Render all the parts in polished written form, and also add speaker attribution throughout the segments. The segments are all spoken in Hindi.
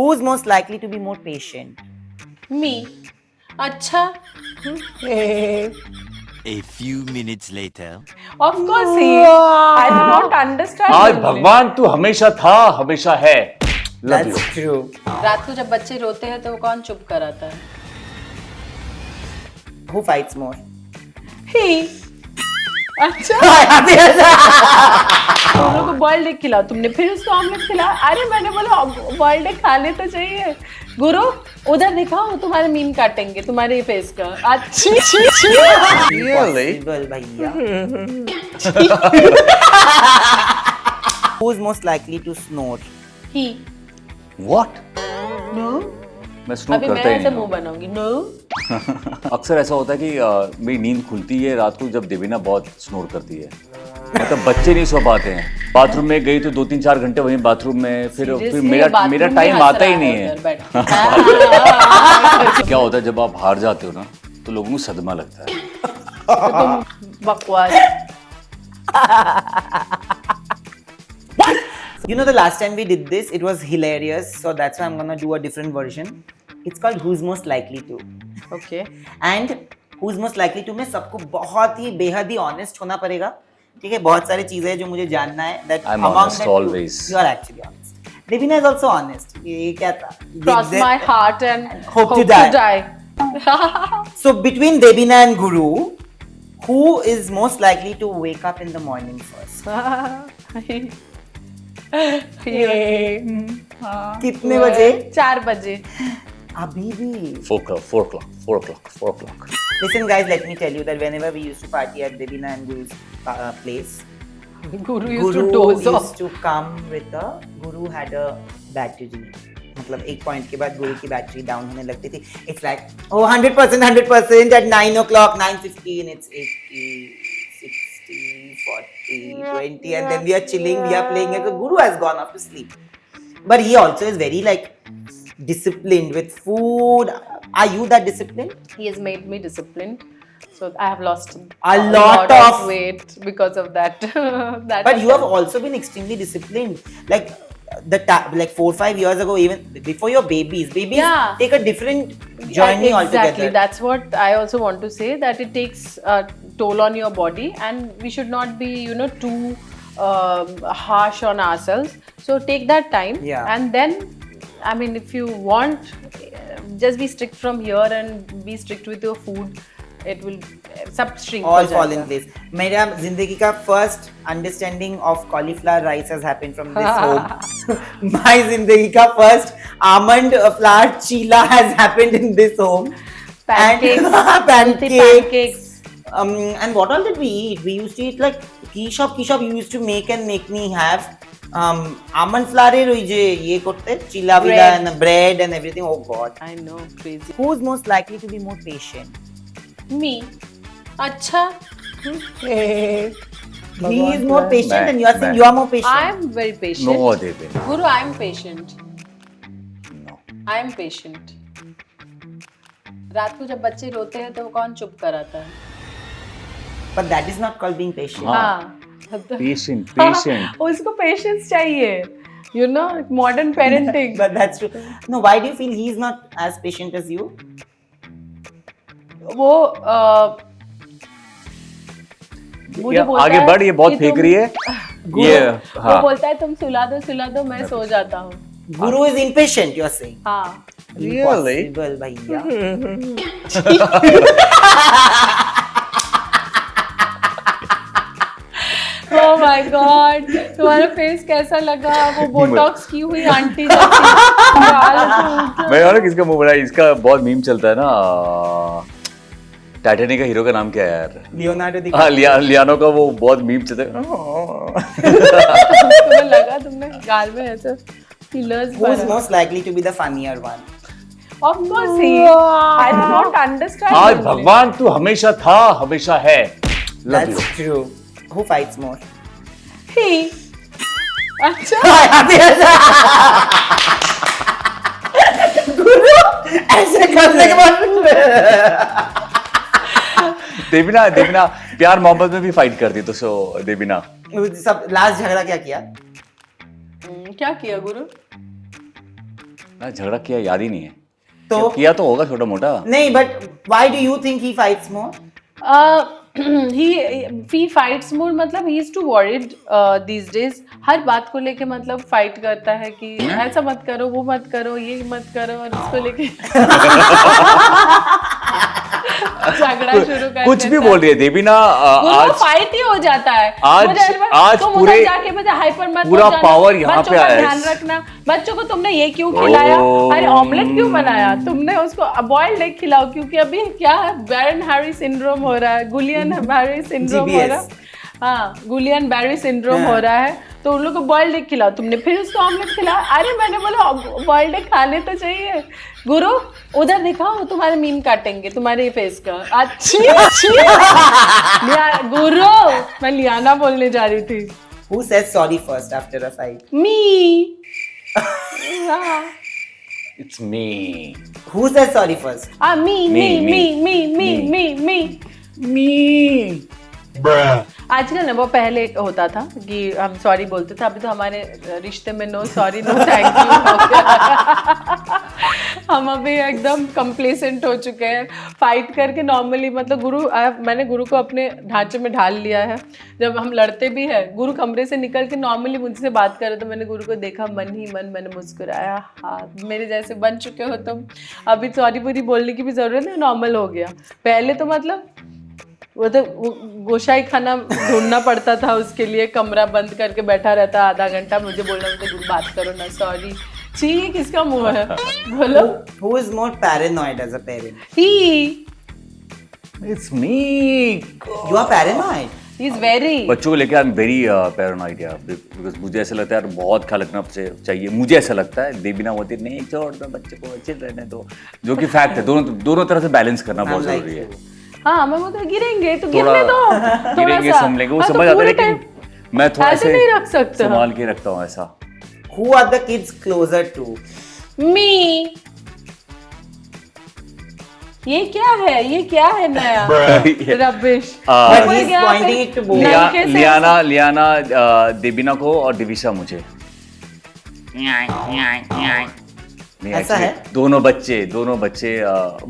Speaker 1: Who's most likely to be more patient?
Speaker 2: Me. अच्छा.
Speaker 3: A few minutes later.
Speaker 2: Of course he. I do not understand.
Speaker 4: आज
Speaker 2: only.
Speaker 4: भगवान तू हमेशा था हमेशा है. Love you.
Speaker 1: That's true.
Speaker 2: रात को जब बच्चे रोते हैं तो कौन चुप कराता है?
Speaker 1: Who fights more?
Speaker 2: He. अच्छा. दोनों को बॉइल्ड एग खिलाओ. तुमने फिर उसको ऑमलेट खिलाया. अरे मैंने बोला बॉइल्ड एग खाने तो चाहिए. गुरु उधर दिखाओ तुम्हारे मीम काटेंगे तुम्हारे फेस का. अच्छी.
Speaker 4: Really?
Speaker 1: Possible, भैया. Who's most likely to snore?
Speaker 2: He.
Speaker 4: What?
Speaker 2: No.
Speaker 4: मैं स्नोर
Speaker 2: अभी मैं
Speaker 4: करता ही
Speaker 2: ऐसे
Speaker 4: नहीं
Speaker 2: मुंह
Speaker 4: हूँ.
Speaker 2: बनाऊंगी. No.
Speaker 4: अक्सर ऐसा होता है कि मेरी नींद खुलती है रात को जब देवीना बहुत स्नोर करती है. मतलब बच्चे नहीं सो पाते हैं. बाथरूम में गई तो 2-3-4 घंटे वहीं बाथरूम में फिर
Speaker 2: Seriously,
Speaker 4: मेरा
Speaker 2: बाथरूम में
Speaker 4: टाइम
Speaker 2: हंस
Speaker 4: आता
Speaker 2: रहा
Speaker 4: ही नहीं
Speaker 2: है
Speaker 4: है.
Speaker 2: उधर बैठ के.
Speaker 4: क्या होता है जब आप हार जाते हो ना तो लोगों को सदमा लगता है.
Speaker 2: तो तुम बकवास.
Speaker 1: You know, the last time we did this, it was hilarious. So that's why I'm gonna do a different version. It's called Who's Most Likely To.
Speaker 2: Okay.
Speaker 1: And Who's Most Likely To में सबको बहुत ही बेहद ही ऑनेस्ट होना पड़ेगा. ठीक है, बहुत सारी चीजें हैं जो मुझे जानना है. That
Speaker 4: I'm
Speaker 1: among
Speaker 4: honest
Speaker 1: the two,
Speaker 4: always.
Speaker 1: You are actually honest. Devina is also honest. ये क्या था?
Speaker 2: Cross my heart and
Speaker 1: Hope to die. So between Devina and Guru, who is most likely to wake up in the morning first? कितने बजे?
Speaker 2: 4 बजे.
Speaker 1: अभी भी.
Speaker 4: 4 o'clock.
Speaker 1: Listen guys, let me tell you that whenever we used to party at Devina and Guru's place,
Speaker 2: Guru used to doze off.
Speaker 1: used to come with a Guru had a battery. मतलब एक पॉइंट के बाद गुरु की बैटरी डाउन होने लगती थी. It's like oh 100% at 9 o'clock, 9:15, it's 80, 60, 40, 20, and then we are chilling, we are playing. And the Guru has gone off to sleep, but he also is very like disciplined with food. Are you that disciplined?
Speaker 2: He has made me disciplined. So I have lost
Speaker 1: A lot of
Speaker 2: weight because of that. That
Speaker 1: But
Speaker 2: has
Speaker 1: you have
Speaker 2: helped.
Speaker 1: also been extremely disciplined. Like like 4-5 years ago, even before your babies
Speaker 2: Yeah.
Speaker 1: take a different journey
Speaker 2: Exactly.
Speaker 1: altogether.
Speaker 2: That's what I also want to say, that it takes a toll on your body, and we should not be, too harsh on ourselves. So take that time,
Speaker 1: Yeah.
Speaker 2: and then, I mean, if you want, just be strict from here and be strict with your food. It will सब shrink
Speaker 1: All
Speaker 2: हो
Speaker 1: fall in
Speaker 2: जाएगा.
Speaker 1: place. मेरा जिंदगी का first understanding of cauliflower rice has happened from this home. My जिंदगी का first almond flour chila has happened in this home.
Speaker 2: Pancakes.
Speaker 1: And
Speaker 2: Healthy
Speaker 1: pancakes.
Speaker 2: pancakes.
Speaker 1: And what all did we eat? We used to eat like kishop you used to make me have. Almond flour ওই যে ইয়ে করতে চিলা বিলা
Speaker 2: Bread.
Speaker 1: and bread and everything. Oh god.
Speaker 2: I know, crazy.
Speaker 1: Who's most likely to be more patient?
Speaker 2: Me. अच्छा.
Speaker 1: He is more patient and you are saying
Speaker 4: मैं-
Speaker 1: you are more patient.
Speaker 2: I am very patient.
Speaker 4: No, Devin.
Speaker 2: Guru, I am patient.
Speaker 4: No.
Speaker 2: I am patient. रात को जब बच्चे रोते हैं तो कौन चुप कराता है?
Speaker 1: But that is not called being patient.
Speaker 2: हाँ.
Speaker 4: Patient.
Speaker 2: उसको patience चाहिए. Modern parenting.
Speaker 1: But that's true. No, why do you feel he is not as patient as you?
Speaker 2: वो मुझे
Speaker 4: ये
Speaker 2: बोलता
Speaker 4: आगे
Speaker 2: है
Speaker 4: बढ़, ये बहुत
Speaker 2: कि
Speaker 4: फेंक
Speaker 2: तुम-
Speaker 4: रही है. ये
Speaker 2: वो
Speaker 4: हाँ.
Speaker 2: बोलता है तुम सुला दो मैं सो जाता हूँ.
Speaker 1: Guru is impatient, you are saying.
Speaker 2: हाँ.
Speaker 4: Really?
Speaker 1: Impossible, भैया.
Speaker 2: Oh my God, तुम्हारा फेस कैसा लगा? वो बोटॉक्स की हुई आंटी जैसी. गाल ऐसे
Speaker 4: मैं यार किसका मुंह बना, इसका बहुत मीम चलता है ना. टाइटैनिक का हीरो का नाम क्या है यार?
Speaker 1: Leonardo
Speaker 4: हाँ,
Speaker 1: DiCaprio.
Speaker 4: लियानो का वो बहुत मीम चलता है.
Speaker 2: तुम्हें लगा तुमने गाल में ऐसे fillers
Speaker 1: Who is
Speaker 2: भरा?
Speaker 1: most likely to be the funnier one?
Speaker 2: Of course he. I do not understand.
Speaker 4: आज
Speaker 2: only.
Speaker 4: भगवान तू हमेशा था हमेशा है. Love you.
Speaker 1: That's true. Who fights more?
Speaker 2: He. अच्छा.
Speaker 1: Guru, ऐसे करने के बाद
Speaker 4: देवीना प्यार मोहब्बत में भी फाइट करती तो देवीना.
Speaker 1: सब लास्ट झगड़ा क्या किया?
Speaker 2: क्या किया गुरु?
Speaker 4: ना झगड़ा किया याद ही नहीं है।
Speaker 1: तो
Speaker 4: किया तो होगा छोटा मोटा।
Speaker 1: नहीं, but why do you think he fights more?
Speaker 2: he fights more, मतलब he is too worried these days। हर बात को लेके मतलब फाइट करता है कि ऐसा मत करो, वो मत करो, ये मत करो, और इसको लेके झगड़ा शुरू कर
Speaker 4: कुछ भी
Speaker 2: देता
Speaker 4: बोल रही है देवीना।
Speaker 2: वो
Speaker 4: आज
Speaker 2: फाइट ही हो जाता है।
Speaker 4: आज- आज
Speaker 2: तुम
Speaker 4: पूरे-
Speaker 2: उधर जाके मुझे हाइपर मत
Speaker 4: पूरा
Speaker 2: हो जाना,
Speaker 4: power यहाँ
Speaker 2: बच्चों
Speaker 4: पे
Speaker 2: का
Speaker 4: आया है।
Speaker 2: ध्यान रखना, बच्चों को तुमने ये क्यों खिलाया, अरे ऑमलेट क्यों बनाया तुमने, उसको बॉइल्ड एग खिलाओ, क्योंकि अभी क्या है, बैरन हैरी सिंड्रोम हो रहा है, गुलियन हैरी सिंड्रोम हो रहा है, हाँ गुलियन बैरी सिंड्रोम हो रहा है, तो उन लोग को बॉइल्ड एग खिलाओ, तुमने फिर उसको ऑमलेट खिलाया। अरे मैंने बोला बॉइल्ड एग खाने तो चाहिए। गुरु उधर दिखाओ, तुम्हारे मीम काटेंगे तुम्हारे फेस का। अच्छी गुरु, मैं लियाना बोलने जा रही थी।
Speaker 1: Who says sorry first after a fight?
Speaker 2: Me.
Speaker 4: It's me.
Speaker 1: Who says sorry first?
Speaker 2: मी। आजकल ना, वो पहले होता था कि हम सॉरी बोलते थे, अभी तो हमारे रिश्ते में no sorry no thank you हो गया। हम अभी एकदम कंप्लेसेंट हो चुके हैं। फाइट करके नॉर्मली, मतलब मैंने गुरु को अपने ढांचे में ढाल लिया है। जब हम लड़ते भी है, गुरु कमरे से निकल के नॉर्मली मुझसे बात करे तो मैंने गुरु को देखा, मन ही मन मैंने मुस्कुराया, हाँ मेरे जैसे बन चुके हो तुम, अभी सॉरी पूरी बोलने की भी जरूरत नहीं, नॉर्मल हो गया। पहले तो मतलब वो तो गोशाई खाना ढूंढना पड़ता था उसके लिए, कमरा बंद करके बैठा रहता आधा घंटा, मुझे बोलना मुझे बात करो ना, सॉरी। ये किसका मुंह है, बोलो।
Speaker 1: Who is more paranoid as a parent?
Speaker 2: He
Speaker 4: it's me.
Speaker 1: You are paranoid.
Speaker 2: is very।
Speaker 4: बच्चों को लेकर आई एम वेरी पैरानॉइड यार, बिकॉज मुझे ऐसा लगता है यार बहुत ख्याल रखना चाहिए, मुझे ऐसा लगता है। देवीना होती नहीं, छोड़ दो बच्चे को अच्छे रहने दो, जो कि फैक्ट है। दोनों तरह से बैलेंस करना बहुत
Speaker 1: like
Speaker 4: जरूरी है।
Speaker 2: हाँ मैं बोलती हूँ, गिरेंगे तो गिरने दो,
Speaker 4: गिरेंगे संभलेंगे, वो
Speaker 2: हाँ, तो
Speaker 4: समझ आता
Speaker 2: पूरे
Speaker 4: है, लेकिन
Speaker 2: time
Speaker 4: मैं थोड़ा
Speaker 2: ऐसे नहीं रख सकते हो।
Speaker 4: संभाल के रखता हूँ ऐसा।
Speaker 1: Who are the kids closer to?
Speaker 2: मी। ये क्या है नया रबिश।
Speaker 1: But
Speaker 2: कोई
Speaker 1: he's
Speaker 2: गया
Speaker 1: pointing
Speaker 2: फिर
Speaker 1: it to both.
Speaker 2: नलके से
Speaker 4: लियाना देवीना को और दिविशा मुझे। नहीं,
Speaker 1: ऐसा
Speaker 4: actually,
Speaker 1: है?
Speaker 4: दोनों बच्चे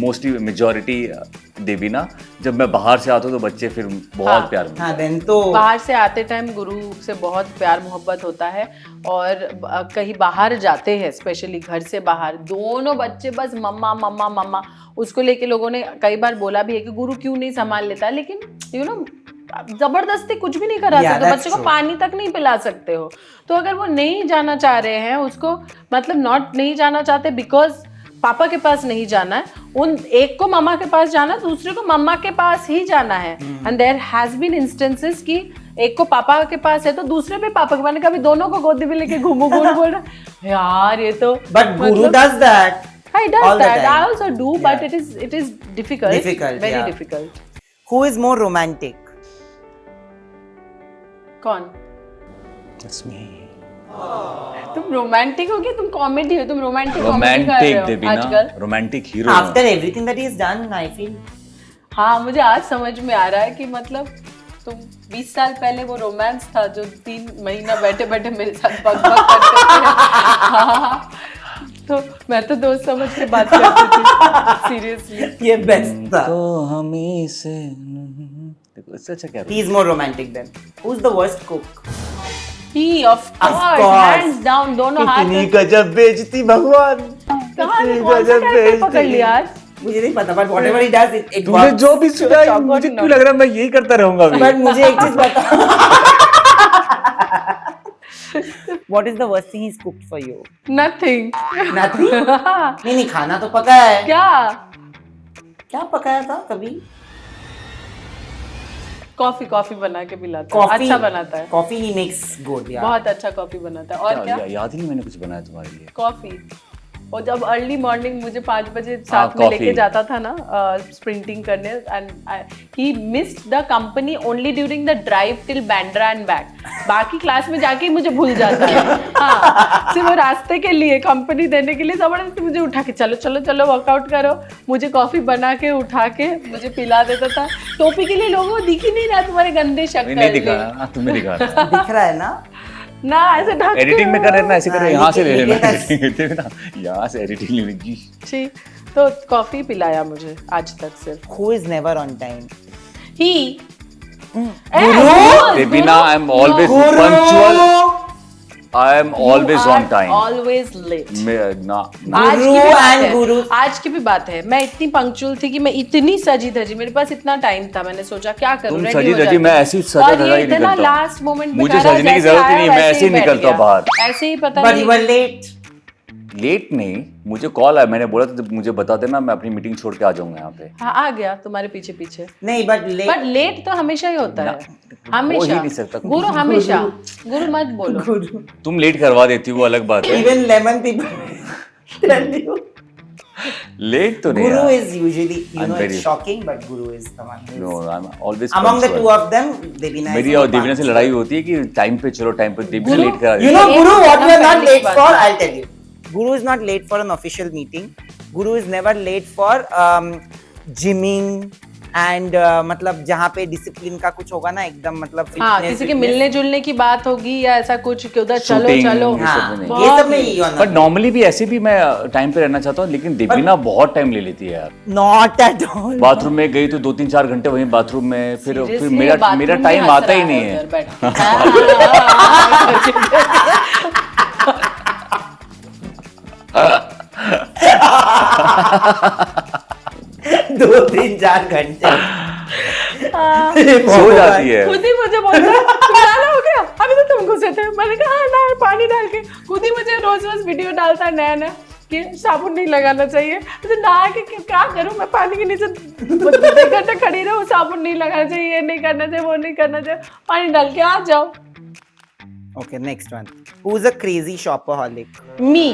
Speaker 4: मोस्टली मेजोरिटी देवीना। जब मैं बाहर से आता हूँ तो बच्चे फिर बहुत
Speaker 2: हाँ,
Speaker 4: प्यार में।
Speaker 1: हाँ, then तो
Speaker 2: बाहर से आते टाइम गुरु से बहुत प्यार मोहब्बत होता है, और कहीं बाहर जाते हैं, स्पेशली घर से बाहर, दोनों बच्चे बस मम्मा मम्मा मम्मा। उसको लेके लोगों ने कई बार बोला भी है कि गुरु क्यों नहीं संभाल लेता, लेकिन यू नो जबरदस्ती कुछ भी नहीं करा
Speaker 1: Yeah,
Speaker 2: सकते,
Speaker 1: that's
Speaker 2: बच्चे को
Speaker 1: true.
Speaker 2: पानी तक नहीं पिला सकते हो। तो अगर वो नहीं जाना चाह रहे हैं, उसको मतलब नहीं जाना चाहते बिकॉज पापा के पास नहीं जाना है, उन एक को मम्मा के पास जाना है, दूसरे को मम्मा के पास ही जाना है। And there has been instances कि एक को पापा के पास है तो दूसरे पे पापा के, मैंने कभी दोनों को गोदी में लेके घूमू गुरु बोल रहा यार ये तो।
Speaker 1: but Guru does that.
Speaker 2: I does
Speaker 1: all the
Speaker 2: that. I
Speaker 1: time.
Speaker 2: also do, but it is difficult.
Speaker 1: Difficult,
Speaker 2: very
Speaker 1: yeah.
Speaker 2: difficult.
Speaker 1: Who is more romantic?
Speaker 2: कौन?
Speaker 4: That's me.
Speaker 2: तुम रोमांटिक हो क्या, तुम कॉमेडी हो, तुम रोमांटिक कॉमेडी कर रहे
Speaker 4: रोमांटिक
Speaker 2: हो
Speaker 4: देवीना,
Speaker 2: आजकल।
Speaker 4: Romantic hero.
Speaker 1: After everything that he has done, I feel.
Speaker 2: हाँ मुझे आज समझ में आ रहा है कि मतलब तुम 20 साल पहले वो रोमांस था जो 3 महीना बैठे बैठे मेरे साथ बक बक करते थे। हाँ, तो मैं तो दोस्त समझ के बात करती थी सीरियसली।
Speaker 1: ये best था.
Speaker 4: तो हमी से देखो इससे अच्छा क्या
Speaker 1: He is more romantic then. Who's the worst cook?
Speaker 2: He of course
Speaker 1: course.
Speaker 2: Hands down, दोनों हाथ।
Speaker 4: इतनी गजब बेइज्जती भगवान।
Speaker 2: कहाँ से कौन सा कैरेक्टर पकड़ लिया आज?
Speaker 1: मुझे नहीं पता, but whatever he does, it
Speaker 4: तूने
Speaker 1: works.
Speaker 4: जो भी सुना है, मुझे क्यों लग रहा है मैं यही करता रहूंगा अभी।
Speaker 1: But मुझे एक चीज बता. What is the worst thing he's cooked for you?
Speaker 2: Nothing.
Speaker 1: Nothing? नहीं खाना तो पका है. क्या पकाया था कभी?
Speaker 2: कॉफी बना के पिलाता है, अच्छा बनाता है।
Speaker 1: कॉफी ही makes good यार.
Speaker 2: बहुत अच्छा कॉफी बनाता है। और क्या?
Speaker 4: याद ही नहीं मैंने कुछ बनाया तुम्हारे लिए।
Speaker 2: कॉफी। और जब अर्ली मॉर्निंग मुझे 5 बजे साथ में लेके जाता था ना स्प्रिंटिंग करने, and he missed the company only during the drive till Bandra and back. बाकी क्लास में जाके ही मुझे भूल जाता है। हाँ, सिर्फ रास्ते के लिए कंपनी देने के लिए जबरदस्ती मुझे उठा के चलो वर्कआउट करो, मुझे कॉफी बना के उठा के मुझे पिला देता था। टोपी के लिए लोगों को दिख ही नहीं रहा तुम्हारे गंदे शक्ल।
Speaker 4: नहीं दिखा, तुम्हें दिखा।
Speaker 1: दिख रहा है ना?
Speaker 2: ना ऐसे ढक
Speaker 4: एडिटिंग में कर रहे हैं ना, ऐसे कर रहे हैं,
Speaker 1: हाँ,
Speaker 4: यहाँ से ले
Speaker 1: ये
Speaker 4: लेना
Speaker 1: बस-
Speaker 4: देखना, यहाँ से एडिटिंग लेने की।
Speaker 2: छी, तो कॉफी पिलाया मुझे आज तक सिर्फ
Speaker 1: Who is never on time?
Speaker 2: Hi
Speaker 4: Debina, I am always punctual, I am always on time.
Speaker 2: Always late.
Speaker 4: ना
Speaker 2: आज की
Speaker 1: Guru
Speaker 2: भी बात
Speaker 1: and
Speaker 2: है,
Speaker 1: guru.
Speaker 2: आज की भी बात है, मैं इतनी पंक्चुअल थी कि मैं इतनी सजी धजी, मेरे पास इतना टाइम था, मैंने सोचा क्या करूं,
Speaker 4: तुम
Speaker 2: ready
Speaker 4: सजी
Speaker 2: हो
Speaker 4: धजी,
Speaker 2: जाती।
Speaker 4: मैं ऐसी सजा
Speaker 2: और
Speaker 4: धजा
Speaker 2: ये
Speaker 4: ही
Speaker 2: इतना
Speaker 4: निकलता हूँ।
Speaker 2: लास्ट मोमेंट में
Speaker 4: मुझे
Speaker 2: करा,
Speaker 4: सजने की
Speaker 2: जैसे
Speaker 4: जरूरत ही
Speaker 2: आया
Speaker 4: नहीं, मैं
Speaker 2: वैसे
Speaker 4: ऐसे ही
Speaker 2: बैठ
Speaker 4: निकलता हूँ
Speaker 2: गया।
Speaker 4: बाहर।
Speaker 2: ऐसे ही पता
Speaker 1: But
Speaker 2: नहीं
Speaker 1: you were late.
Speaker 4: लेट नहीं, मुझे कॉल आया, मैंने बोला था मुझे बता देना, मैं अपनी मीटिंग छोड़ के आ जाऊंगा यहाँ पे।
Speaker 2: हाँ आ गया तुम्हारे पीछे पीछे,
Speaker 1: नहीं, but late.
Speaker 2: बट लेट तो हमेशा ही होता है,
Speaker 4: हो
Speaker 2: हमेशा।
Speaker 4: ही नहीं सकता।
Speaker 2: गुरु हमेशा, गुरु मत बोलो।
Speaker 1: Guru.
Speaker 4: तुम लेट करवा देती हो, वो अलग बात है।
Speaker 1: Even lemon people tell you.
Speaker 4: Late तो नहीं
Speaker 1: Guru
Speaker 4: यार।
Speaker 1: is usually, you
Speaker 4: I'm
Speaker 1: know,
Speaker 4: very-
Speaker 1: it's shocking, but Guru is the one who is.
Speaker 4: No, I'm always
Speaker 1: Among the
Speaker 4: punctual.
Speaker 1: two of them, Devina is
Speaker 4: मेरी
Speaker 1: more
Speaker 4: और देवीना से
Speaker 1: punctual.
Speaker 4: लड़ाई होती है कि टाइम पे चलो, टाइम पे। देवीना
Speaker 2: गुरु-
Speaker 4: लेट करा
Speaker 1: You
Speaker 4: देती
Speaker 1: know,
Speaker 2: एक
Speaker 1: Guru, what
Speaker 2: Kadam
Speaker 1: we are not
Speaker 2: पहले की
Speaker 1: late
Speaker 2: बात
Speaker 1: for,
Speaker 2: है।
Speaker 1: I'll tell you. Guru is not late for an official meeting. Guru is never late for gymming and मतलब जहाँ पे डिसिप्लिन का कुछ होगा ना, एकदम मतलब
Speaker 2: हाँ
Speaker 1: fitness,
Speaker 2: किसी के
Speaker 1: fitness.
Speaker 2: मिलने जुलने की बात होगी या ऐसा कुछ कि उधर चलो
Speaker 4: Shooting,
Speaker 2: चलो,
Speaker 4: ये सब
Speaker 1: हाँ,
Speaker 4: में नहीं।
Speaker 1: ये सब में you are
Speaker 4: but
Speaker 1: not.
Speaker 4: Normally भी ऐसे भी मैं टाइम पे रहना चाहता हूँ, लेकिन देवीना बहुत टाइम ले लेती है यार।
Speaker 1: Not at all.
Speaker 4: बाथरूम में गई तो 2-3-4 घंटे वहीं बाथरूम में, फिर
Speaker 2: Seriously,
Speaker 4: मेरा
Speaker 2: बाथरूम में
Speaker 4: टाइम
Speaker 2: हंस
Speaker 4: आता ही
Speaker 2: रहा
Speaker 4: नहीं
Speaker 2: है
Speaker 4: है।
Speaker 2: उधर बैठ के।
Speaker 1: 2-3-4 घंटे
Speaker 4: सो जाती है।
Speaker 2: खुद ही मुझे बोलता है तुम्हारा हो गया, अभी तो तुम घुसे थे, मैंने कहा हाँ ना पानी डाल के। खुद ही मुझे रोज रोज वीडियो डालता है नया नया कि साबुन नहीं लगाना चाहिए, तो नहा के क्या करूं मैं, पानी के नीचे 2 घंटे खड़ी रहूं, साबुन नहीं लगाना चाहिए, ये नहीं करना चाहिए, वो नहीं करना चाहिए, पानी डाल के आ जाओ।
Speaker 1: Okay, next one. Who's a crazy shopaholic?
Speaker 2: मी,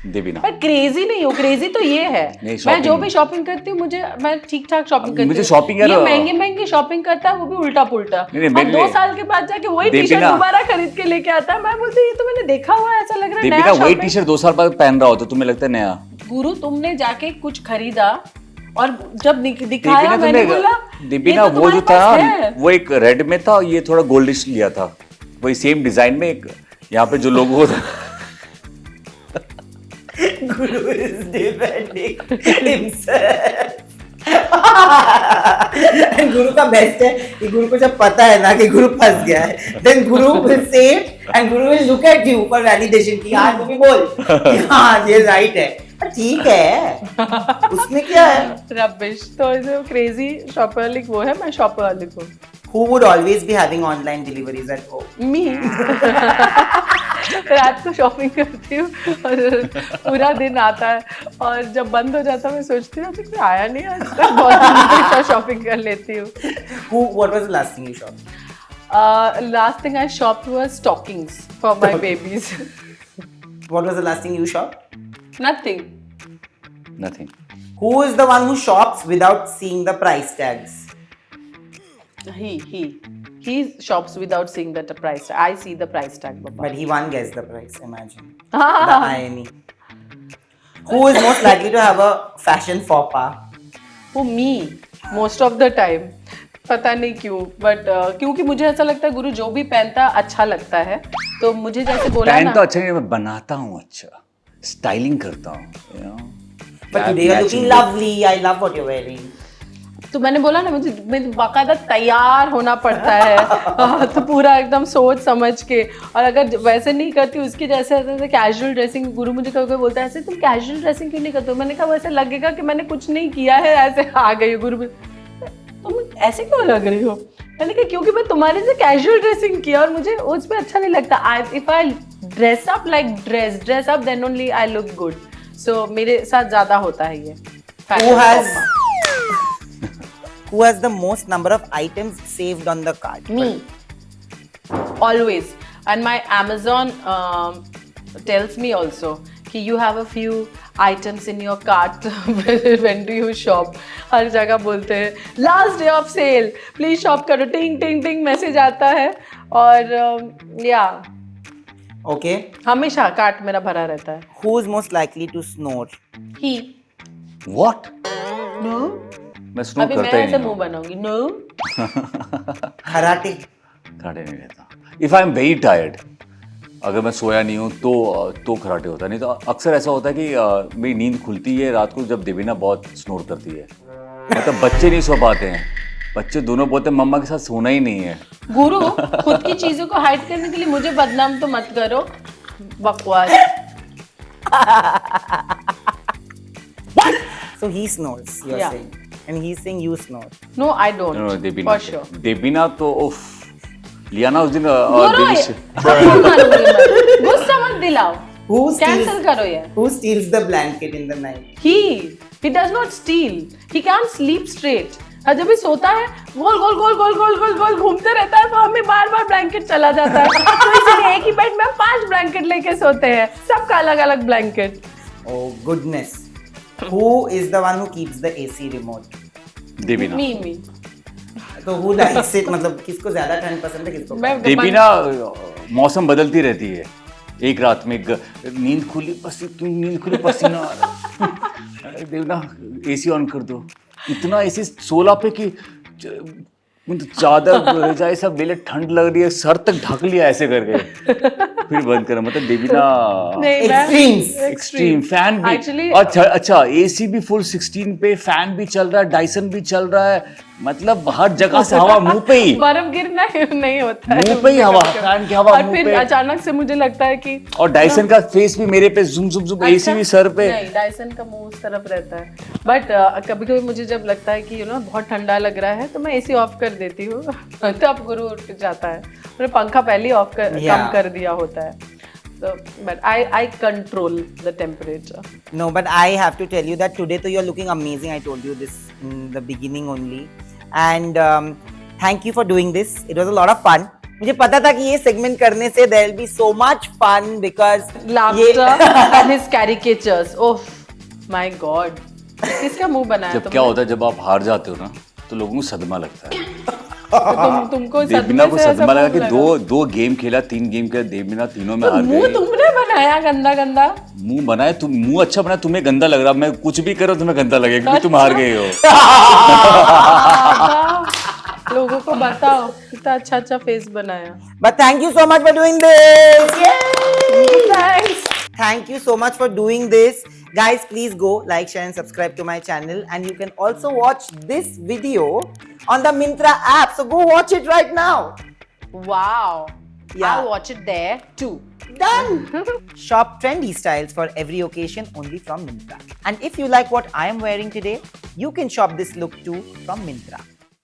Speaker 4: देवीना।
Speaker 2: मैं क्रेजी नहीं हूँ, क्रेजी तो ये है,
Speaker 4: नहीं,
Speaker 2: मैं
Speaker 4: shopping-
Speaker 2: जो भी शॉपिंग करती हूँ मुझे, मैं ठीक ठाक शॉपिंग करती
Speaker 4: मुझे
Speaker 2: हूँ।
Speaker 4: shopping यार-
Speaker 2: ये महंगी महंगी शॉपिंग करता है, वो भी उल्टा पुल्टा,
Speaker 4: नहीं, नहीं,
Speaker 2: और
Speaker 4: मेरे
Speaker 2: 2
Speaker 4: लिए-
Speaker 2: साल के बाद जाके वही टी शर्ट
Speaker 4: देवीना-
Speaker 2: दोबारा खरीद के लेके आता है। मैं बोलती ये तो मैंने देखा हुआ है, ऐसा लग रहा है
Speaker 4: देवीना
Speaker 2: नया
Speaker 4: वही
Speaker 2: shopping।
Speaker 4: टी शर्ट 2 साल बाद पहन रहा हो तो तुम्हें लगता है नया।
Speaker 2: गुरु तुमने जाके कुछ खरीदा और जब दिखाया
Speaker 4: देवीना
Speaker 2: मैंने बोला
Speaker 4: देवीना
Speaker 2: ये तो
Speaker 4: वो जो
Speaker 2: तुम्हारे
Speaker 4: था
Speaker 2: पास है।
Speaker 4: वो एक रेड में था और ये थोड़ा गोल्डिश लिया था, वही सेम डिजाइन में। एक यहाँ पे जो लोगो था
Speaker 1: Guru is defending himself. And Guru का बेस्ट है कि गुरु को जब पता है ना कि गुरु फंस गया है, then Guru will say it and Guru will look at you for validation कि हाँ तू भी बोल कि हाँ ये राइट है, ठीक है, उसमें क्या है?
Speaker 2: रबिश। तो जो क्रेजी शॉपहॉलिक वो है, मैं शॉपहॉलिक हूँ।
Speaker 1: Who would always be having online deliveries at home?
Speaker 2: मी रात को शॉपिंग करती हूँ और पूरा दिन आता है, और जब बंद हो जाता है मैं सोचती हूँ कि आया नहीं आज तक, बहुत दिन शॉपिंग कर लेती हूँ।
Speaker 1: What was the last thing you shopped?
Speaker 2: Last thing I shopped was stockings for my babies.
Speaker 1: What was the last thing you shopped?
Speaker 2: Nothing.
Speaker 4: Nothing.
Speaker 1: Who is the one who shops without seeing the price tags?
Speaker 2: He shops without seeing the price tag. I see the price tag, Papa.
Speaker 1: But he won't guess the price, imagine. The irony. Who is most likely to have a fashion faux pas?
Speaker 2: वो मी मोस्ट ऑफ द टाइम, पता नहीं क्यों, बट क्योंकि मुझे ऐसा लगता है गुरु जो भी पहनता अच्छा लगता है, तो मुझे जैसे बोला
Speaker 4: पहन
Speaker 2: ना,
Speaker 4: तो अच्छा नहीं, मैं बनाता हूँ अच्छा, स्टाइलिंग करता हूँ, you know?
Speaker 1: But today you're looking lovely. I love what you're wearing.
Speaker 2: तो मैंने बोला ना मुझे बाकायदा तैयार होना पड़ता है तो पूरा एकदम सोच समझ के, और अगर वैसे नहीं करती उसकी जैसे ऐसे कैजुअल ड्रेसिंग, गुरु मुझे कभी कभी बोलता है ऐसे तुम कैजुअल ड्रेसिंग क्यों नहीं करते हो, मैंने कहा वैसे लगेगा कि मैंने कुछ नहीं किया है, ऐसे आ गई हो। गुरु तुम ऐसे क्यों लग रही हो, मैंने कहा क्योंकि मैं तुम्हारे से कैजुअल ड्रेसिंग किया और मुझे उसमें अच्छा नहीं लगता। If I dress up like dress up then only I look good. So मेरे साथ ज्यादा होता है ये।
Speaker 1: Who has the most number of items saved on the cart?
Speaker 2: Me. Always. And my Amazon tells me also कि you have a few items in your cart when do you shop. हर जगह बोलते हैं last day of sale, please shop करो, टिंग टिंग टिंग मैसेज आता है, और या
Speaker 1: Okay.
Speaker 2: हमेशा कार्ट मेरा भरा रहता है।
Speaker 1: Who is most likely to snore?
Speaker 2: He.
Speaker 4: What?
Speaker 2: No.
Speaker 4: मैं स्नो
Speaker 2: अभी मैं
Speaker 4: करता ही
Speaker 2: ऐसे
Speaker 4: नहीं
Speaker 2: मुंह
Speaker 4: हूँ,
Speaker 2: बनाऊंगी। No.
Speaker 1: Karate.
Speaker 4: खड़े नहीं रहता। If I am very tired, अगर मैं सोया नहीं हूँ तो खराटे होता है। नहीं तो अक्सर ऐसा होता है कि मेरी नींद खुलती है रात को जब देवीना बहुत स्नोर करती है। मतलब बच्चे नहीं सो पाते हैं, बच्चे दोनों बोलते हैं मम्मा के साथ सोना ही नहीं है।
Speaker 2: गुरु, खुद की चीजों को हाइड करने के लिए मुझे बदनाम तो मत करो, बकवास।
Speaker 1: So he snores, you're
Speaker 2: Yeah.
Speaker 1: saying. And he's saying you snore.
Speaker 2: No, I don't.
Speaker 4: No, Devina
Speaker 2: For sure.
Speaker 4: Devina तो उफ, लियाना उस दिन
Speaker 2: गुरु,
Speaker 4: देवी से
Speaker 2: आपको मानूंगी मैं। गुस्सा मत दिलाओ,
Speaker 1: Who
Speaker 2: कैंसिल
Speaker 1: steals,
Speaker 2: करो ये।
Speaker 1: who steals the blanket in the night?
Speaker 2: He does not steal. He can't sleep straight. और जब भी सोता है गोल गोल गोल गोल गोल गोल गोल घूमते रहता है, तो हमें बार बार ब्लैंकेट चला जाता है। तो इसलिए एक ही बेड में हम 5 ब्लैंकेट लेके सोते हैं, सबका अलग अलग blanket.
Speaker 1: Oh goodness. Who is the one who keeps the AC remote?
Speaker 4: देवीना।
Speaker 2: मी
Speaker 1: तो who likes it? मतलब किसको ज्यादा ठंड पसंद है, किसको कम?
Speaker 2: मैं
Speaker 4: देवीना मौसम बदलती रहती है। एक रात में नींद खुली पसीना आ रहा है। देवीना एसी ऑन कर दो, इतना एसी 16 पे कि चादर रजाई सब ले ले, ठंड लग रही है, सर तक ढक लिया ऐसे करके, फिर बंद करा। मतलब देवीना
Speaker 2: नहीं, मैं
Speaker 1: Extremes.
Speaker 4: एक्सट्रीम। फैन भी
Speaker 2: Actually-
Speaker 4: अच्छा एसी भी फुल 16 पे, फैन भी चल रहा है, डाइसन भी चल रहा है, मतलब हर जगह से हवा मुंह पे ही,
Speaker 2: बर्फ गिरना नहीं होता है
Speaker 4: मुंह पे ही हवा, फैन की हवा
Speaker 2: और
Speaker 4: मुंह
Speaker 2: फिर
Speaker 4: पे।
Speaker 2: अचानक से मुझे लगता है कि
Speaker 4: और डाइसन का फेस भी मेरे पे जुम जुम जुम, एसी भी सर पे।
Speaker 2: नहीं, डायसन का मुंह उस तरफ रहता है। बट कभी कभी मुझे जब लगता है कि बहुत ठंडा लग रहा है, तो मैं एसी ऑफ कर देती हूँ। तब गुरु उठ जाता है, मैंने पंखा पहले ही कम
Speaker 1: Yeah.
Speaker 2: कर दिया होता है। So, but I control the temperature.
Speaker 1: No, but I have to tell you that today, so you're looking amazing. I told you this in the beginning only, and thank you for doing this. It was a lot of fun. मुझे पता था कि ये segment करने से there will be so much fun because
Speaker 2: Laughter and his caricatures. Oh my God. किसका मुंह बनाया
Speaker 4: जब
Speaker 2: तुमने?
Speaker 4: क्या होता है, जब आप हार जाते हो ना, तो लोगों को सदमा लगता है।
Speaker 2: तो तुमको
Speaker 4: देवीना
Speaker 2: सदमे
Speaker 4: को
Speaker 2: से ऐसा
Speaker 4: सदमा लगा
Speaker 2: मुंह
Speaker 4: कि
Speaker 2: लगा?
Speaker 4: दो गेम खेला, 3 गेम खेला, देवीना तीनों में
Speaker 2: तो
Speaker 4: हार
Speaker 2: मुंह
Speaker 4: गई।
Speaker 2: तुमने बनाया गंदा गंदा।
Speaker 4: मुंह बनाए तुम, मुंह अच्छा बना, तुम्हें गंदा लग रहा, मैं कुछ भी करो तुम्हें गंदा लगेगा क्योंकि तुम हार गए हो।
Speaker 2: लोगों को बताओ कितना अच्छा अच्छा फेस बनाया।
Speaker 1: but thank you so much for doing this. Yay!
Speaker 2: Thanks.
Speaker 1: Thank you so much for doing this. Guys, please go like, share and subscribe to my channel, and you can also watch this video on the Myntra app. So go watch it right now.
Speaker 2: Wow.
Speaker 1: Yeah.
Speaker 2: I'll watch it there too.
Speaker 1: Done! Shop trendy styles for every occasion only from Myntra. And if you like what I am wearing today, you can shop this look too from Myntra.